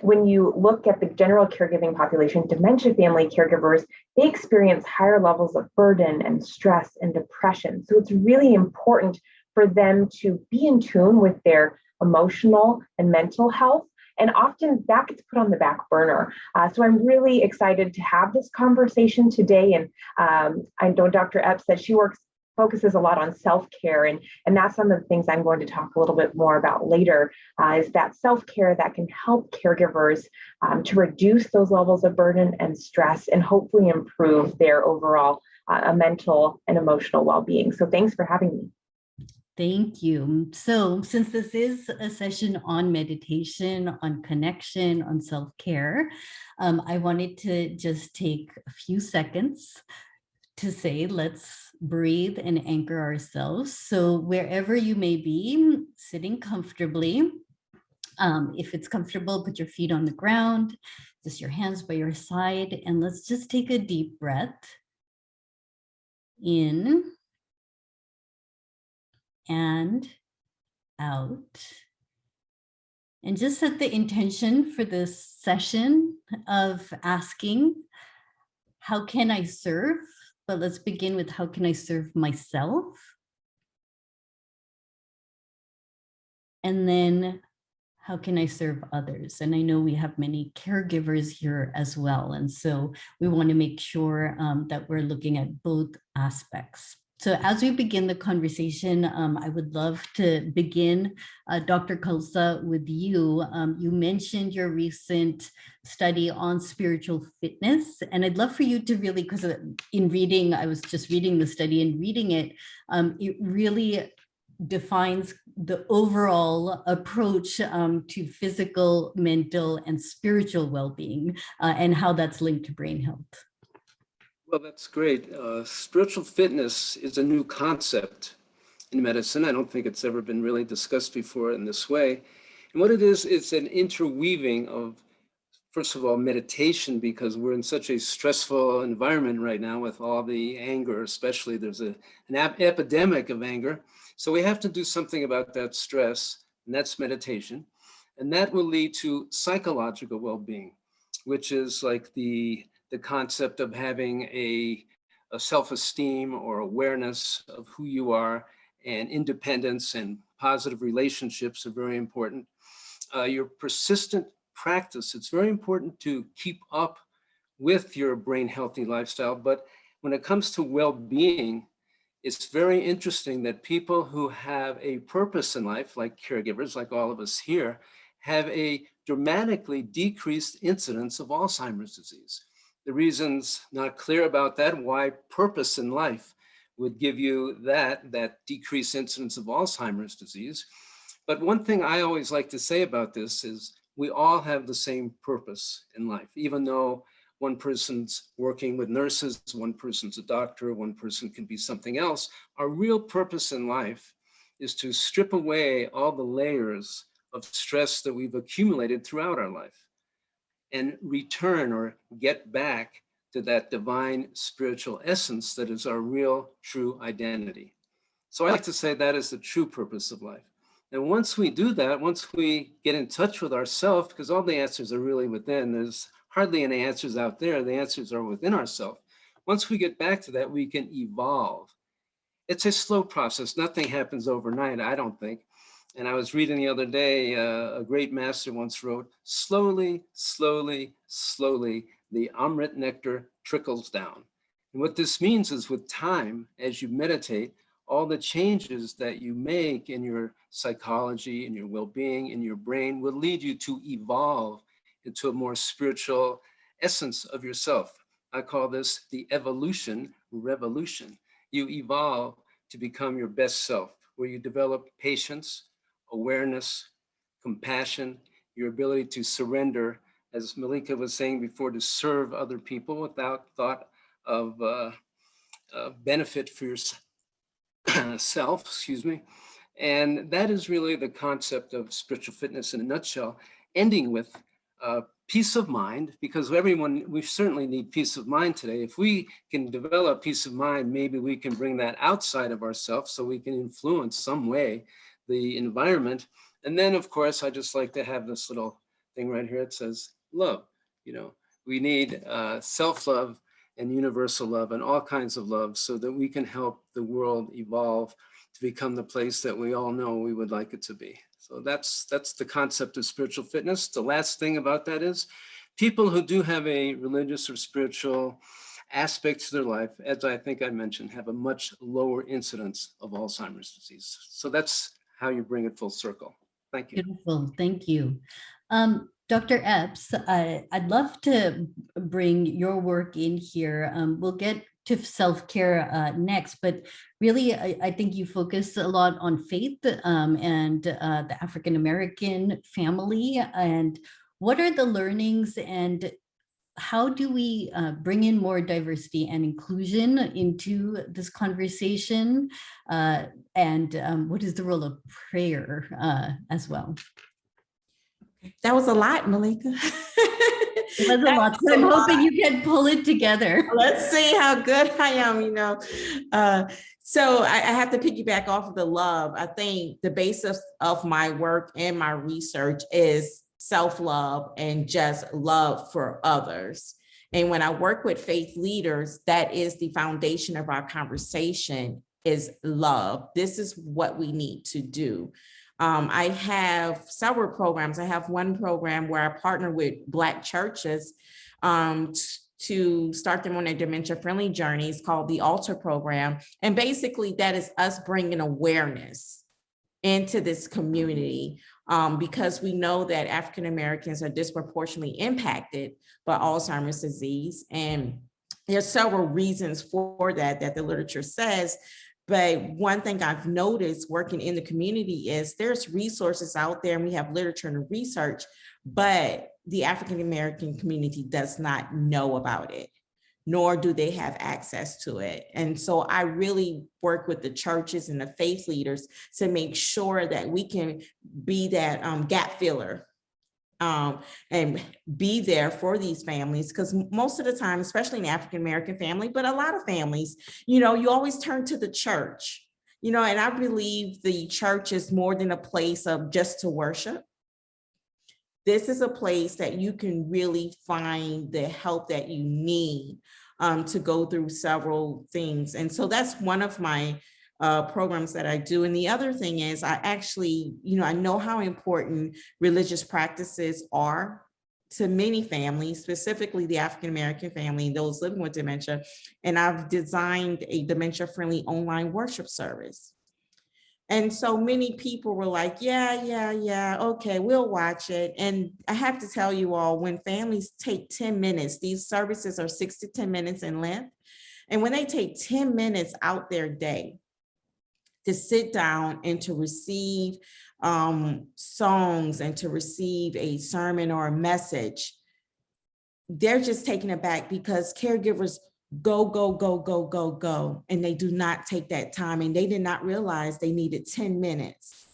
when you look at the general caregiving population, dementia family caregivers, they experience higher levels of burden and stress and depression. So it's really important for them to be in tune with their emotional and mental health. And often that gets put on the back burner. So I'm really excited to have this conversation today. And I know Dr. Epps said she focuses a lot on self-care, and that's some of the things I'm going to talk a little bit more about later, is that self-care that can help caregivers to reduce those levels of burden and stress and hopefully improve their overall mental and emotional well-being. So thanks for having me. Thank you. So since this is a session on meditation, on connection, on self-care, I wanted to just take a few seconds to say, let's breathe and anchor ourselves. So wherever you may be, sitting comfortably, if it's comfortable, put your feet on the ground, just your hands by your side, and let's just take a deep breath in and out. And just set the intention for this session of asking, how can I serve? But let's begin with, how can I serve myself? And then, how can I serve others? And I know we have many caregivers here as well. And so we want to make sure that we're looking at both aspects. So as we begin the conversation, I would love to begin, Dr. Khalsa, with you. You mentioned your recent study on spiritual fitness, and I'd love for you to really, because in reading, I was just reading the study and reading it, it really defines the overall approach to physical, mental, and spiritual well-being, and how that's linked to brain health. Well, that's great. Spiritual fitness is a new concept in medicine. I don't think it's ever been really discussed before in this way. And what it is, it's an interweaving of, first of all, meditation, because we're in such a stressful environment right now with all the anger, especially there's an epidemic of anger. So we have to do something about that stress, and that's meditation. And that will lead to psychological well-being, which is like the concept of having a self-esteem or awareness of who you are, and independence and positive relationships are very important. Your persistent practice, it's very important to keep up with your brain healthy lifestyle. But when it comes to well-being, it's very interesting that people who have a purpose in life, like caregivers, like all of us here, have a dramatically decreased incidence of Alzheimer's disease. The reason's not clear about that, why purpose in life would give you that decreased incidence of Alzheimer's disease. But one thing I always like to say about this is we all have the same purpose in life, even though one person's working with nurses, one person's a doctor, one person can be something else. Our real purpose in life is to strip away all the layers of stress that we've accumulated throughout our life and return or get back to that divine spiritual essence that is our real, true identity. So I like to say that is the true purpose of life. And once we do that, once we get in touch with ourselves, because all the answers are really within, there's hardly any answers out there, the answers are within ourselves. Once we get back to that, we can evolve. It's a slow process. Nothing happens overnight, I don't think. And I was reading the other day, a great master once wrote, slowly, slowly, slowly, the Amrit nectar trickles down. And what this means is with time, as you meditate, all the changes that you make in your psychology, in your well-being, in your brain will lead you to evolve into a more spiritual essence of yourself. I call this the evolution revolution. You evolve to become your best self, where you develop patience, awareness, compassion, your ability to surrender, as Mallika was saying before, to serve other people without thought of benefit for yourself, excuse me. And that is really the concept of spiritual fitness in a nutshell, ending with peace of mind, because we certainly need peace of mind today. If we can develop peace of mind, maybe we can bring that outside of ourselves so we can influence some way the environment. And then, of course, I just like to have this little thing right here. It says love. We need self-love and universal love and all kinds of love so that we can help the world evolve to become the place that we all know we would like it to be. So that's the concept of spiritual fitness. The last thing about that is people who do have a religious or spiritual aspect to their life, as I think I mentioned, have a much lower incidence of Alzheimer's disease. So that's how you bring it full circle. Thank you. Beautiful. Thank you. Dr. Epps, I'd love to bring your work in here. We'll get to self-care next, but really, I think you focus a lot on faith and the African-American family. And what are the learnings and how do we bring in more diversity and inclusion into this conversation? And what is the role of prayer as well? That was a lot, Mallika. It was a lot. So I'm hoping you can pull it together. Let's see how good I am, So I have to piggyback off of the love. I think the basis of my work and my research is self-love and just love for others. And when I work with faith leaders, that is the foundation of our conversation is love. This is what we need to do. I have several programs. I have one program where I partner with Black churches to start them on their dementia-friendly journeys called the Altar Program. And basically that is us bringing awareness into this community because we know that African Americans are disproportionately impacted by Alzheimer's disease. And there's several reasons for that the literature says. But one thing I've noticed working in the community is there's resources out there and we have literature and research, but the African American community does not know about it, nor do they have access to it. And so I really work with the churches and the faith leaders to make sure that we can be that gap filler and be there for these families. Because most of the time, especially in the African-American family, but a lot of families, you always turn to the church, and I believe the church is more than a place of just to worship. This is a place that you can really find the help that you need to go through several things. And so that's one of my programs that I do. And the other thing is I actually, I know how important religious practices are to many families, specifically the African-American family and those living with dementia. And I've designed a dementia-friendly online worship service. And so many people were like, yeah, okay, we'll watch it. And I have to tell you all, when families take 10 minutes, these services are 6 to 10 minutes in length. And when they take 10 minutes out their day to sit down and to receive songs and to receive a sermon or a message, they're just taken aback because caregivers go, and they do not take that time. And they did not realize they needed 10 minutes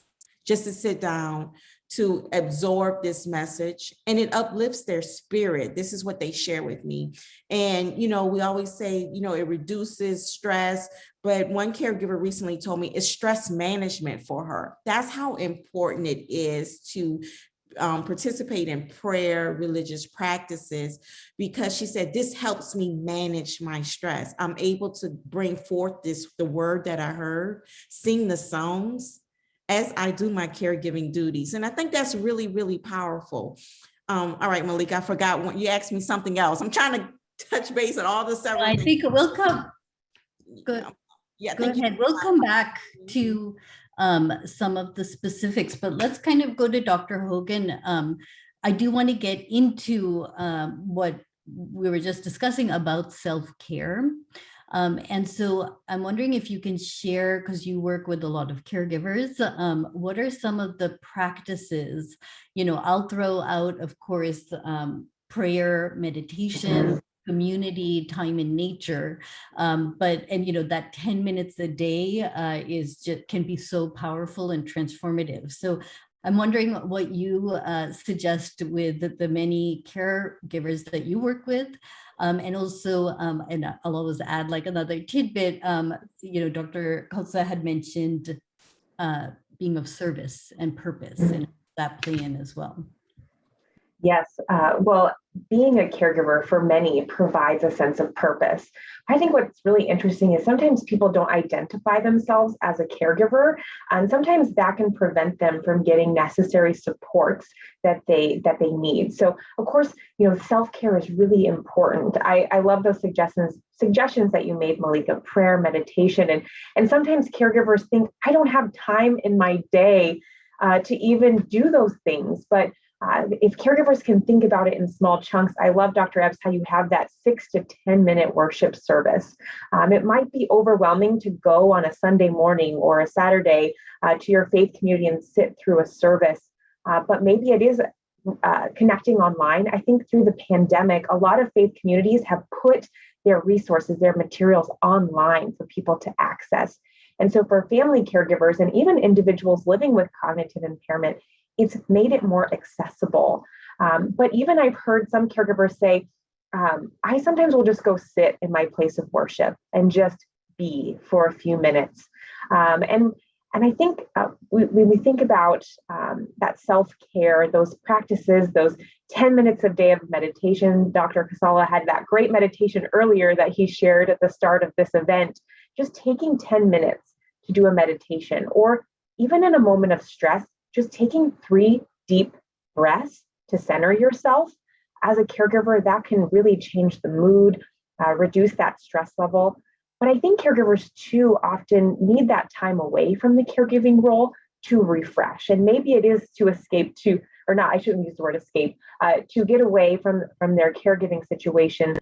just to sit down to absorb this message, and it uplifts their spirit. This is what they share with me. And, we always say, it reduces stress, but one caregiver recently told me it's stress management for her. That's how important it is to participate in prayer, religious practices, because she said, this helps me manage my stress. I'm able to bring forth the word that I heard, sing the songs as I do my caregiving duties. And I think that's really, really powerful. All right, Mallika, I forgot when you asked me something else. I'm trying to touch base on all the several I things. think we'll come. Good. Yeah, go ahead. We'll come back to some of the specifics, but let's kind of go to Dr. Hogan. I do want to get into what we were just discussing about self-care. And so I'm wondering if you can share, because you work with a lot of caregivers, what are some of the practices? I'll throw out, of course, prayer, meditation, community, time in nature, but that 10 minutes a day can be so powerful and transformative. So I'm wondering what you suggest with the many caregivers that you work with. And also, and I'll always add like another tidbit, Dr. Khalsa had mentioned being of service and purpose, and that play in as well. Yes. Well, being a caregiver for many provides a sense of purpose. I think what's really interesting is sometimes people don't identify themselves as a caregiver, and sometimes that can prevent them from getting necessary supports that they need. So, of course, self-care is really important. I love those suggestions that you made, Mallika: prayer, meditation, and sometimes caregivers think, I don't have time in my day to even do those things, but if caregivers can think about it in small chunks. I love, Dr. Epps, how you have that 6 to 10-minute worship service. It might be overwhelming to go on a Sunday morning or a Saturday to your faith community and sit through a service, but maybe it is connecting online. I think through the pandemic, a lot of faith communities have put their resources, their materials online for people to access. And so for family caregivers and even individuals living with cognitive impairment, it's made it more accessible. But even I've heard some caregivers say, I sometimes will just go sit in my place of worship and just be for a few minutes. And I think when we think about that self-care, those practices, those 10 minutes a day of meditation, Dr. Khalsa had that great meditation earlier that he shared at the start of this event, just taking 10 minutes to do a meditation, or even in a moment of stress, just taking 3 deep breaths to center yourself. As a caregiver, that can really change the mood, reduce that stress level. But I think caregivers too often need that time away from the caregiving role to refresh. And maybe it is to escape to, or not, I shouldn't use the word escape, to get away from their caregiving situation,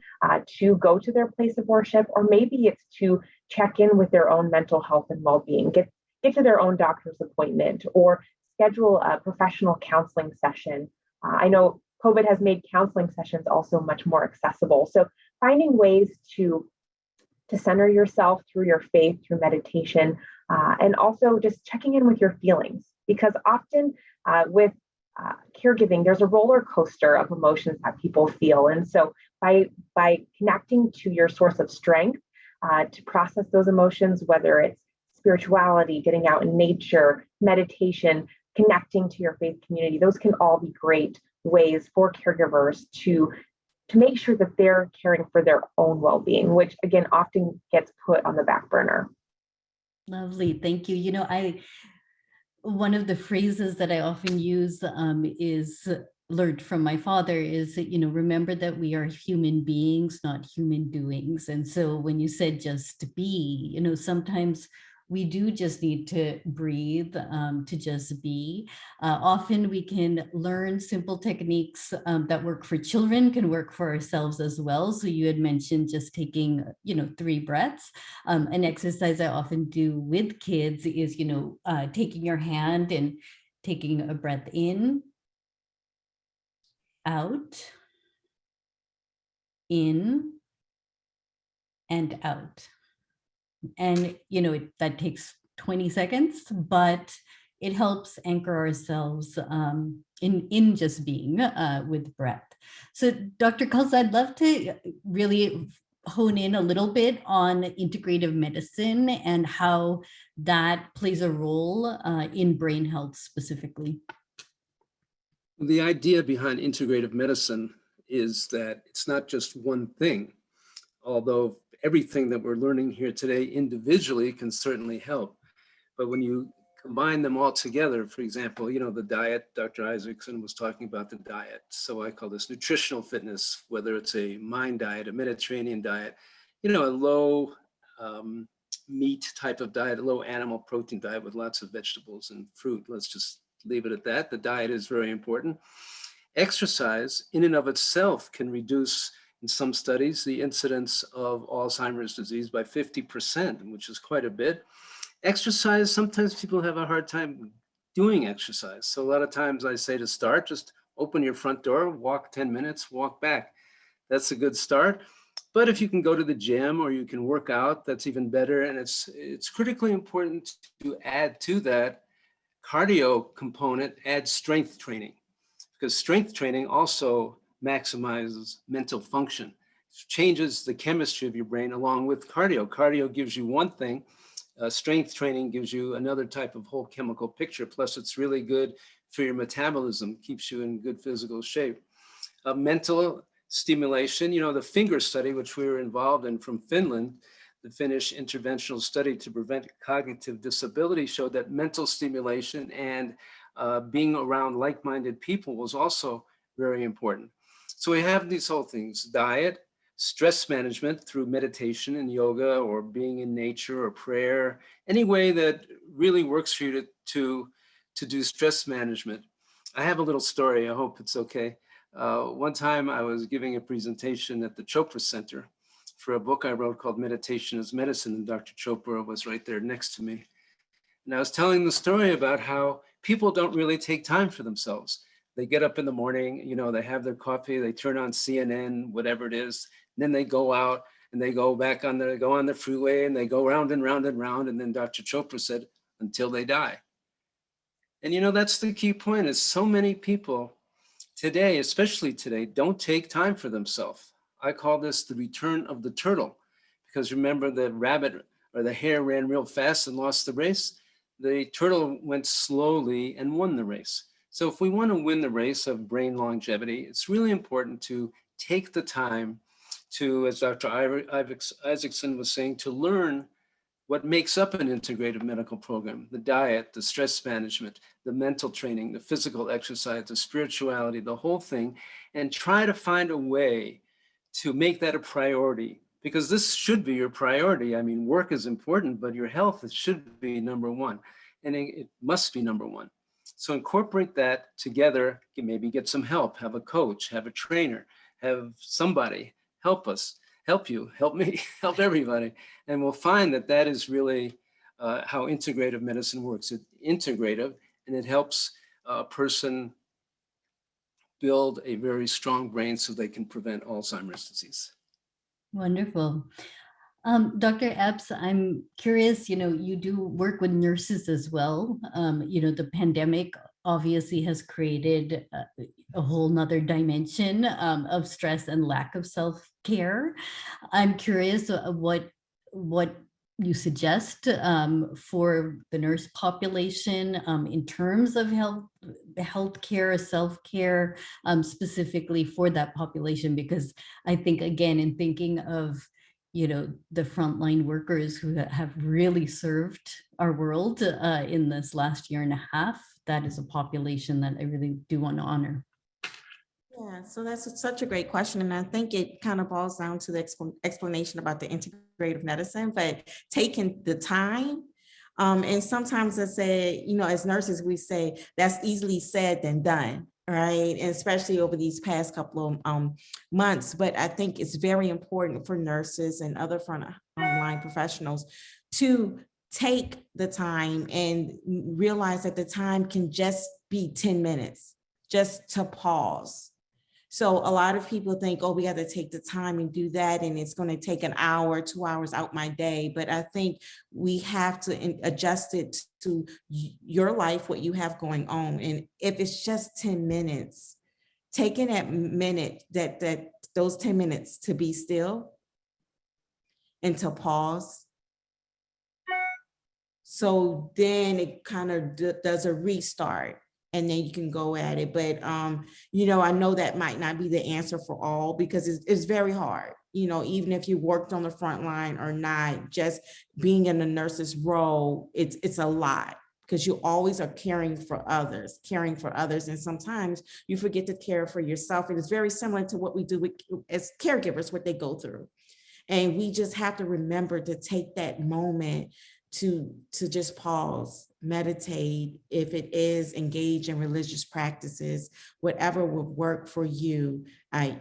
to go to their place of worship, or maybe it's to check in with their own mental health and well-being, get to their own doctor's appointment, or schedule a professional counseling session. I know COVID has made counseling sessions also much more accessible. So finding ways to center yourself through your faith, through meditation, and also just checking in with your feelings. Because often with caregiving, there's a roller coaster of emotions that people feel. And so by connecting to your source of strength to process those emotions, whether it's spirituality, getting out in nature, meditation, connecting to your faith community, those can all be great ways for caregivers to make sure that they're caring for their own well-being, which again often gets put on the back burner. Lovely, thank you. One of the phrases that I often use is learned from my father is, remember that we are human beings, not human doings. And so when you said just be, sometimes we do just need to breathe, to just be. Often we can learn simple techniques that work for children, can work for ourselves as well. So you had mentioned just taking, 3 breaths. An exercise I often do with kids is, taking your hand and taking a breath in, out, in, and out. And, that takes 20 seconds, but it helps anchor ourselves in just being with breath. So Dr. Khalsa, I'd love to really hone in a little bit on integrative medicine and how that plays a role in brain health specifically. The idea behind integrative medicine is that it's not just one thing, although everything that we're learning here today individually can certainly help. But when you combine them all together, for example, the diet, Dr. Isaacson was talking about the diet. So I call this nutritional fitness, whether it's a mind diet, a Mediterranean diet, a low meat type of diet, a low animal protein diet with lots of vegetables and fruit. Let's just leave it at that. The diet is very important. Exercise in and of itself can reduce, in some studies, the incidence of Alzheimer's disease by 50%, which is quite a bit. Exercise, sometimes people have a hard time doing exercise. So a lot of times I say to start, just open your front door, walk 10 minutes, walk back. That's a good start. But if you can go to the gym or you can work out, that's even better. And it's critically important to add to that cardio component, add strength training, because strength training also maximizes mental function. It changes the chemistry of your brain along with cardio. Cardio gives you one thing, strength training gives you another type of whole chemical picture. Plus it's really good for your metabolism, keeps you in good physical shape. mental stimulation. You know, the finger study, which we were involved in from Finland, the Finnish interventional study to prevent cognitive disability, showed that mental stimulation and being around like-minded people was also very important. So we have these whole things: diet, stress management through meditation and yoga, or being in nature or prayer, any way that really works for you to do stress management. I have a little story. I hope it's okay. One time I was giving a presentation at the Chopra Center for a book I wrote called Meditation as Medicine, and Dr. Chopra was right there next to me. And I was telling the story about how people don't really take time for themselves. They get up in the morning, you know, they have their coffee, they turn on CNN, whatever it is, and then they go out and they go back on the freeway and they go round and round and round. And then Dr. Chopra said, until they die. And you know, that's the key point, is so many people today, especially today, don't take time for themselves. I call this the return of the turtle, because remember, the rabbit or the hare ran real fast and lost the race. The turtle went slowly and won the race. So if we want to win the race of brain longevity, it's really important to take the time to, as Dr. Isaacson was saying, to learn what makes up an integrative medical program: the diet, the stress management, the mental training, the physical exercise, the spirituality, the whole thing, and try to find a way to make that a priority, because this should be your priority. I mean, work is important, but your health should be number one, and it must be number one. So incorporate that together, maybe get some help, have a coach, have a trainer, have somebody help us, help you, help me, help everybody. And we'll find that that is really how integrative medicine works. It's integrative, and it helps a person build a very strong brain so they can prevent Alzheimer's disease. Wonderful. Dr. Epps, I'm curious, you know, you do work with nurses as well. You know, the pandemic obviously has created a whole nother dimension of stress and lack of self-care. I'm curious what you suggest for the nurse population in terms of healthcare, self-care, specifically for that population, because I think, again, in thinking of, you know, the frontline workers who have really served our world in this last year and a half, that is a population that I really do want to honor. Yeah, so that's such a great question. And I think it kind of boils down to the explanation about the integrative medicine, but taking the time. And sometimes I say, you know, as nurses, we say that's easily said than done, right? And especially over these past couple of months. But I think it's very important for nurses and other frontline professionals to take the time and realize that the time can just be 10 minutes, just to pause. So a lot of people think, oh, we got to take the time and do that, and it's going to take an hour, 2 hours out my day. But I think we have to adjust it to your life, what you have going on. And if it's just 10 minutes, taking that minute, those 10 minutes to be still and to pause. So then it kind of does a restart, and then you can go at it. But, you know, I know that might not be the answer for all, because it's very hard. You know, even if you worked on the front line or not, just being in a nurse's role, it's a lot, because you always are caring for others. And sometimes you forget to care for yourself. It is very similar to what we do as caregivers, what they go through. And we just have to remember to take that moment to just pause, meditate. If it is, engage in religious practices, whatever would work for you,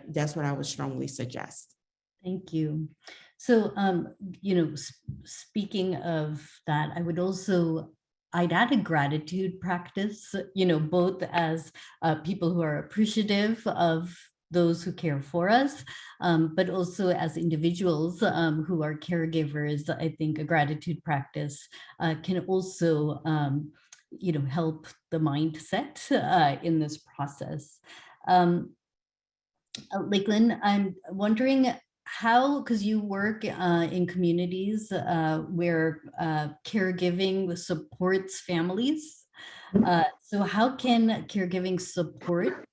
that's what I would strongly suggest. Thank you. So, you know, speaking of that, I'd add a gratitude practice, you know, both as people who are appreciative of those who care for us, but also as individuals who are caregivers. I think a gratitude practice can also, you know, help the mindset in this process. Lakelyn, I'm wondering how, because you work in communities where caregiving supports families. So how can caregiving support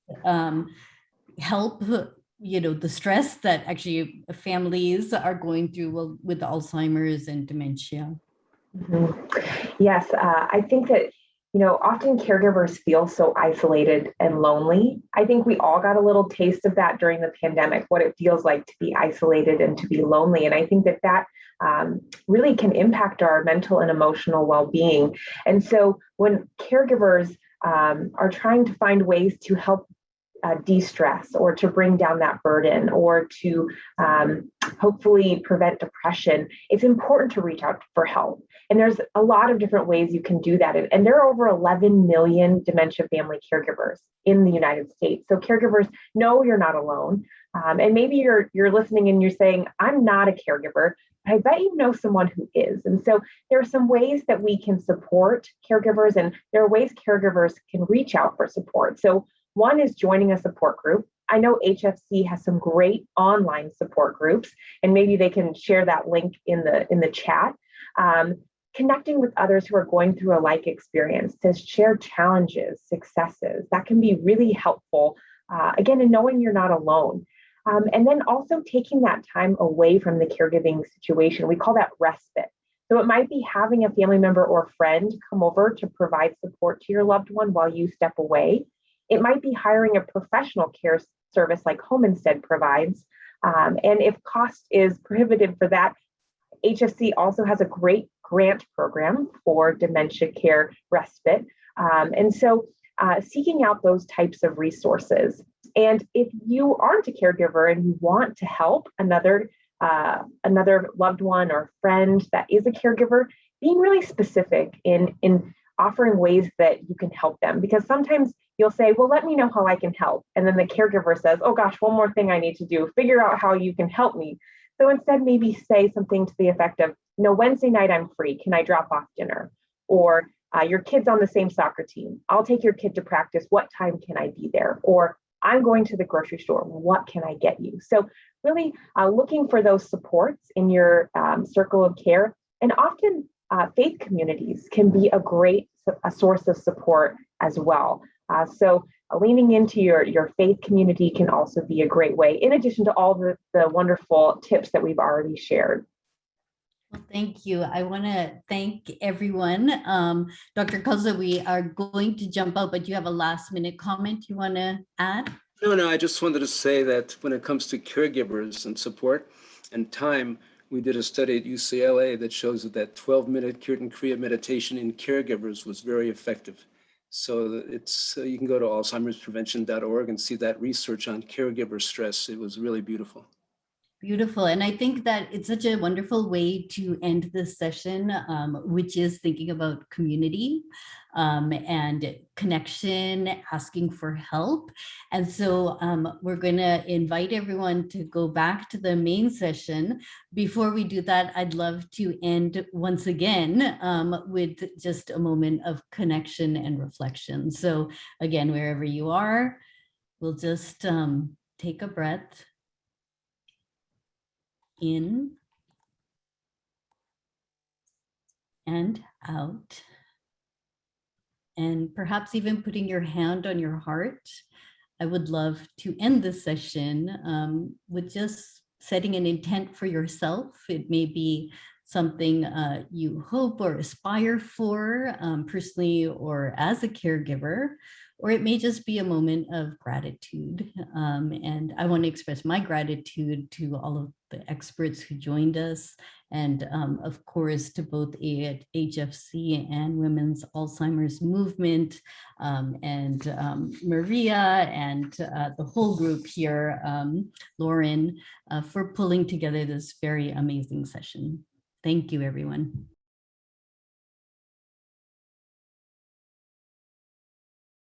help, the stress that actually families are going through with Alzheimer's and dementia? Yes, I think that, often caregivers feel so isolated and lonely. I think we all got a little taste of that during the pandemic, what it feels like to be isolated and to be lonely. And I think that really can impact our mental and emotional well-being. And so when caregivers are trying to find ways to help de-stress or to bring down that burden or to hopefully prevent depression, it's important to reach out for help. And there's a lot of different ways you can do that. And there are over 11 million dementia family caregivers in the United States. So caregivers know you're not alone. And maybe you're listening and you're saying, I'm not a caregiver, but I bet you know someone who is. And so there are some ways that we can support caregivers, and there are ways caregivers can reach out for support. So one is joining a support group. I know HFC has some great online support groups, and maybe they can share that link in the chat. Connecting with others who are going through a like experience to share challenges, successes, that can be really helpful. Again, in knowing you're not alone. And then also taking that time away from the caregiving situation. We call that respite. So it might be having a family member or friend come over to provide support to your loved one while you step away. It might be hiring a professional care service like Home Instead provides. And if cost is prohibitive for that, HFC also has a great grant program for dementia care respite. And so seeking out those types of resources. And if you aren't a caregiver and you want to help another loved one or friend that is a caregiver, being really specific in offering ways that you can help them. Because sometimes you'll say, well, let me know how I can help. And then the caregiver says, oh gosh, one more thing I need to do, figure out how you can help me. So instead, maybe say something to the effect of, Wednesday night I'm free. Can I drop off dinner? Or your kid's on the same soccer team. I'll take your kid to practice. What time can I be there? Or I'm going to the grocery store. What can I get you? So really looking for those supports in your circle of care. And often faith communities can be a great source of support as well. So leaning into your faith community can also be a great way, in addition to all the wonderful tips that we've already shared. Well, thank you. I want to thank everyone. Dr. Khalsa, we are going to jump out, but do you have a last minute comment you want to add? No, I just wanted to say that when it comes to caregivers and support and time, we did a study at UCLA that shows that 12-minute Kirtan Kriya meditation in caregivers was very effective. So you can go to alzheimersprevention.org and see that research on caregiver stress. It was really beautiful. Beautiful. And I think that it's such a wonderful way to end this session, which is thinking about community and connection, asking for help. And so we're going to invite everyone to go back to the main session. Before we do that, I'd love to end once again with just a moment of connection and reflection. So again, wherever you are, we'll just take a breath. In and out, and perhaps even putting your hand on your heart. I would love to end this session with just setting an intent for yourself. It may be something you hope or aspire for personally or as a caregiver, or it may just be a moment of gratitude. And I want to express my gratitude to all of the experts who joined us, and of course to both HFC and Women's Alzheimer's Movement, and Maria and the whole group here, Lauren, for pulling together this very amazing session. Thank you, everyone.